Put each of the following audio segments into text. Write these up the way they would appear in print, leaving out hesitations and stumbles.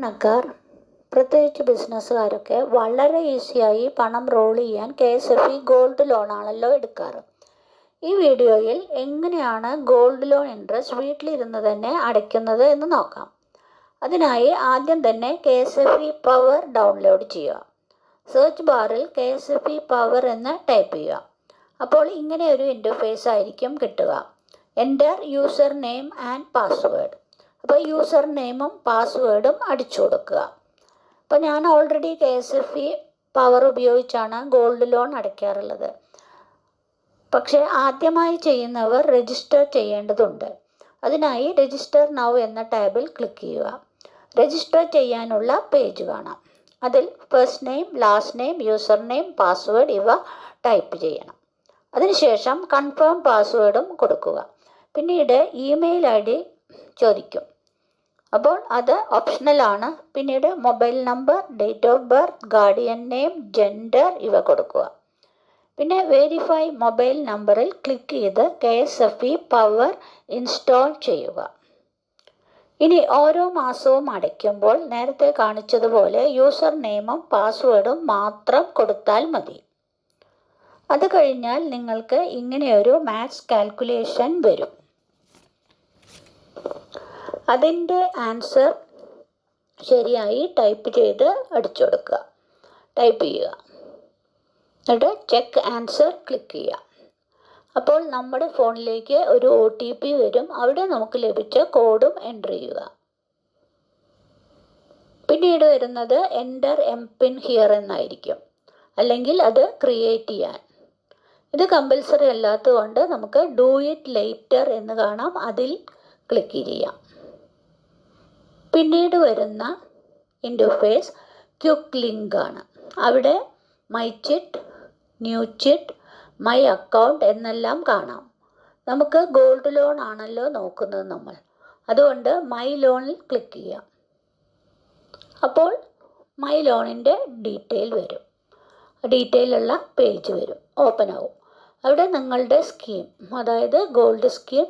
സാധാരണക്കാർ, പ്രത്യേകിച്ച് ബിസിനസ്സുകാരൊക്കെ വളരെ ഈസിയായി പണം റോൾ ചെയ്യാൻ KSFE ഗോൾഡ് ലോണാണല്ലോ എടുക്കാറ്. ഈ വീഡിയോയിൽ എങ്ങനെയാണ് ഗോൾഡ് ലോൺ ഇൻട്രസ്റ്റ് വീട്ടിലിരുന്ന് തന്നെ അടയ്ക്കുന്നത് എന്ന് നോക്കാം. അതിനായി ആദ്യം തന്നെ KSFE പവർ ഡൗൺലോഡ് ചെയ്യുക. സെർച്ച് ബാറിൽ KSFE പവർ എന്ന് ടൈപ്പ് ചെയ്യുക. അപ്പോൾ ഇങ്ങനെ ഒരു ഇൻ്റർഫേസ് ആയിരിക്കും കിട്ടുക. Enter user name and password. അപ്പോൾ യൂസർ നെയിമും പാസ്വേഡും അടിച്ചു കൊടുക്കുക. അപ്പോൾ ഞാൻ ഓൾറെഡി KSFE പവർ ഉപയോഗിച്ചാണ് ഗോൾഡ് ലോൺ അടയ്ക്കാറുള്ളത്. പക്ഷേ ആദ്യമായി ചെയ്യുന്നവർ രജിസ്റ്റർ ചെയ്യേണ്ടതുണ്ട്. അതിനായി രജിസ്റ്റർ നൗ എന്ന ടാബിൽ ക്ലിക്ക് ചെയ്യുക. രജിസ്റ്റർ ചെയ്യാനുള്ള പേജ് കാണാം. അതിൽ first name, last name, user name, password ഇവ ടൈപ്പ് ചെയ്യണം. അതിനുശേഷം കൺഫേം പാസ്വേഡും കൊടുക്കുക. പിന്നീട് ഇമെയിൽ ID ചോദിക്കും. അപ്പോൾ അത് ഓപ്ഷണലാണ്. പിന്നീട് mobile number, date of birth, guardian name, gender ഇവ കൊടുക്കുക. പിന്നെ വെരിഫൈ മൊബൈൽ നമ്പറിൽ ക്ലിക്ക് ചെയ്ത് KSFE പവർ ഇൻസ്റ്റാൾ ചെയ്യുക. ഇനി ഓരോ മാസവും അടയ്ക്കുമ്പോൾ നേരത്തെ കാണിച്ചതുപോലെ യൂസർ നെയിമും പാസ്വേഡും മാത്രം കൊടുത്താൽ മതി. അത് കഴിഞ്ഞാൽ നിങ്ങൾക്ക് ഇങ്ങനെയൊരു മാത്സ് കാൽക്കുലേഷൻ വരും. അതിൻ്റെ ആൻസർ ശരിയായി ടൈപ്പ് ചെയ്ത് അടിച്ചു കൊടുക്കുക. ടൈപ്പ് ചെയ്യുക. എന്നിട്ട് ചെക്ക് ആൻസർ ക്ലിക്ക് ചെയ്യുക. അപ്പോൾ നമ്മുടെ ഫോണിലേക്ക് ഒരു OTP വരും. അവിടെ നമുക്ക് ലഭിച്ച കോഡും എൻ്റർ ചെയ്യുക. പിന്നീട് വരുന്നത് എൻ്റർ MPIN ഹിയർ എന്നായിരിക്കും. അല്ലെങ്കിൽ അത് ക്രിയേറ്റ് ചെയ്യാൻ. ഇത് കമ്പൽസറി അല്ലാത്തതുകൊണ്ട് നമുക്ക് ഡു ഇറ്റ് ലേറ്റർ എന്ന് കാണാം. അതിൽ ക്ലിക്ക് ചെയ്യാം. പിന്നീട് വരുന്ന ഇൻ്റർഫേസ് ക്വിക്ക് ലിങ്ക് ആണ്. അവിടെ my chit, new chit, my account എന്നെല്ലാം കാണാം. നമുക്ക് ഗോൾഡ് ലോൺ ആണല്ലോ നോക്കുന്നത് നമ്മൾ. അതുകൊണ്ട് മൈ ലോണിൽ ക്ലിക്ക് ചെയ്യാം. അപ്പോൾ മൈ ലോണിൻ്റെ ഡീറ്റെയിൽ വരും. ഡീറ്റെയിലുള്ള പേജ് വരും, ഓപ്പൺ ആവും. അവിടെ നിങ്ങളുടെ സ്കീം, അതായത് ഗോൾഡ് സ്കീം,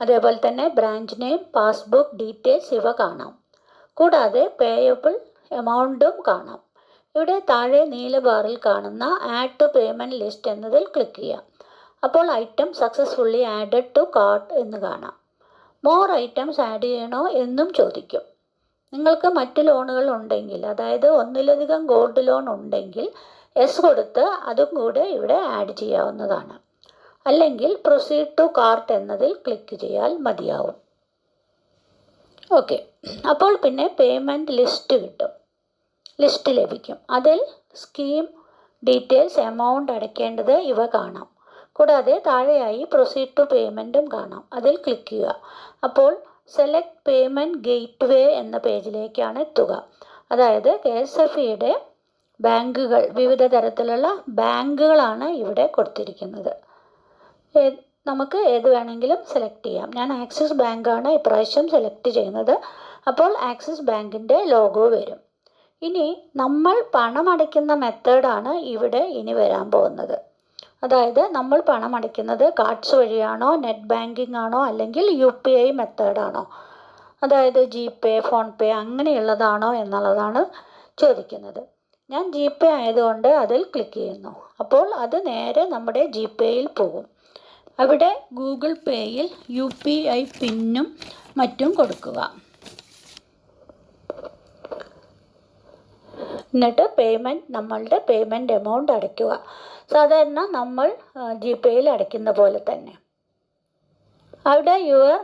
അതേപോലെ തന്നെ ബ്രാഞ്ച് നെയിം, പാസ്ബുക്ക് ഡീറ്റെയിൽസ് ഇവ കാണാം. കൂടാതെ പേയബിൾ എമൗണ്ടും കാണാം. ഇവിടെ താഴെ നീല ബാറിൽ കാണുന്ന ആഡ് ടു പേയ്മെൻറ്റ് ലിസ്റ്റ് എന്നതിൽ ക്ലിക്ക് ചെയ്യാം. അപ്പോൾ item successfully added to cart എന്ന് കാണാം. മോർ ഐറ്റംസ് ആഡ് ചെയ്യണോ എന്നും ചോദിക്കും. നിങ്ങൾക്ക് മറ്റ് ലോണുകൾ ഉണ്ടെങ്കിൽ, അതായത് ഒന്നിലധികം ഗോൾഡ് ലോൺ ഉണ്ടെങ്കിൽ യെസ് കൊടുത്ത് അതും കൂടെ ഇവിടെ ആഡ് ചെയ്യാവുന്നതാണ്. അല്ലെങ്കിൽ പ്രൊസീഡ് ടു കാർട്ട് എന്നതിൽ ക്ലിക്ക് ചെയ്താൽ മതിയാവും. ഓക്കെ, അപ്പോൾ പിന്നെ പേയ്മെൻറ്റ് ലിസ്റ്റ് കിട്ടും. ലിസ്റ്റ് ലഭിക്കും. അതിൽ സ്കീം ഡീറ്റെയിൽസ്, എമൗണ്ട് അടയ്ക്കേണ്ടത് ഇവ കാണാം. കൂടാതെ താഴെയായി പ്രൊസീഡ് ടു പേയ്മെൻറ്റും കാണാം. അതിൽ ക്ലിക്ക് ചെയ്യുക. അപ്പോൾ സെലക്ട് പേയ്മെൻറ്റ് ഗേറ്റ്വേ എന്ന പേജിലേക്കാണ് എത്തുക. അതായത് KSFEയുടെ ബാങ്കുകൾ, വിവിധ തരത്തിലുള്ള ബാങ്കുകളാണ് ഇവിടെ കൊടുത്തിരിക്കുന്നത്. നമുക്ക് ഏത് വേണമെങ്കിലും സെലക്ട് ചെയ്യാം. ഞാൻ ആക്സിസ് ബാങ്കാണ് ഇപ്രാവശ്യം സെലക്ട് ചെയ്യുന്നത്. അപ്പോൾ ആക്സിസ് ബാങ്കിൻ്റെ ലോഗോ വരും. ഇനി നമ്മൾ പണം അടയ്ക്കുന്ന മെത്തേഡാണ് ഇവിടെ ഇനി വരാൻ പോകുന്നത്. അതായത് നമ്മൾ പണം അടയ്ക്കുന്നത് കാർഡ്സ് വഴിയാണോ, നെറ്റ് ബാങ്കിങ് ആണോ, അല്ലെങ്കിൽ UPI മെത്തേഡാണോ, അതായത് GPay, ഫോൺപേ അങ്ങനെയുള്ളതാണോ എന്നുള്ളതാണ് ചോദിക്കുന്നത്. ഞാൻ GPay ആയതുകൊണ്ട് അതിൽ ക്ലിക്ക് ചെയ്യുന്നു. അപ്പോൾ അത് നേരെ നമ്മുടെ GPayയിൽ പോകും. അവിടെ ഗൂഗിൾ പേയിൽ UPI പിന്നും മറ്റും കൊടുക്കുക. എന്നിട്ട് നമ്മളുടെ പേയ്മെൻറ്റ് എമൗണ്ട് അടയ്ക്കുക. സാധാരണ നമ്മൾ GPayയിൽ അടയ്ക്കുന്ന പോലെ തന്നെ. അവിടെ your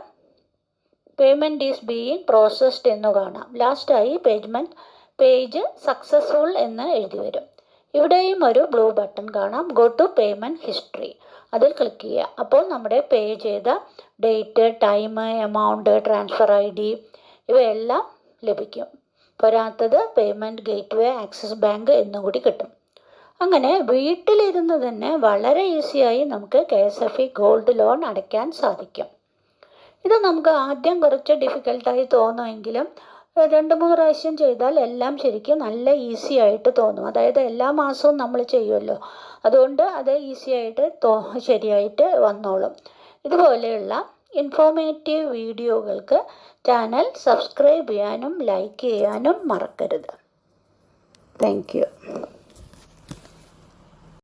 payment is being processed എന്ന് കാണാം. ലാസ്റ്റായി പേജ് സക്സസ്ഫുൾ എന്ന് എഴുതി വരും. ഇവിടെയും ഒരു ബ്ലൂ ബട്ടൺ കാണാം, ഗോ ടു പേയ്മെൻറ്റ് ഹിസ്റ്ററി. അതിൽ ക്ലിക്ക് ചെയ്യുക. അപ്പോൾ നമ്മുടെ പേ ചെയ്ത date, time, amount, transfer ID ഇവയെല്ലാം ലഭിക്കും. പോരാത്തത് പേയ്മെൻറ്റ് ഗേറ്റ്വേ, ആക്സിസ് ബാങ്ക് എന്നും കൂടി കിട്ടും. അങ്ങനെ വീട്ടിലിരുന്ന് തന്നെ വളരെ ഈസിയായി നമുക്ക് KSFE ഗോൾഡ് ലോൺ അടയ്ക്കാൻ സാധിക്കും. ഇത് നമുക്ക് ആദ്യം കുറച്ച് ഡിഫിക്കൽട്ടായി തോന്നുമെങ്കിലും 2-3 പ്രാവശ്യം ചെയ്താൽ എല്ലാം ശരിക്കും നല്ല ഈസി ആയിട്ട് തോന്നും. അതായത് എല്ലാ മാസവും നമ്മൾ ചെയ്യുമല്ലോ, അതുകൊണ്ട് അത് ഈസി ആയിട്ട് ശരിയായിട്ട് വന്നോളും. ഇതുപോലെയുള്ള ഇൻഫോർമേറ്റീവ് വീഡിയോകൾക്ക് ചാനൽ സബ്സ്ക്രൈബ് ചെയ്യാനും ലൈക്ക് ചെയ്യാനും മറക്കരുത്. Thank you.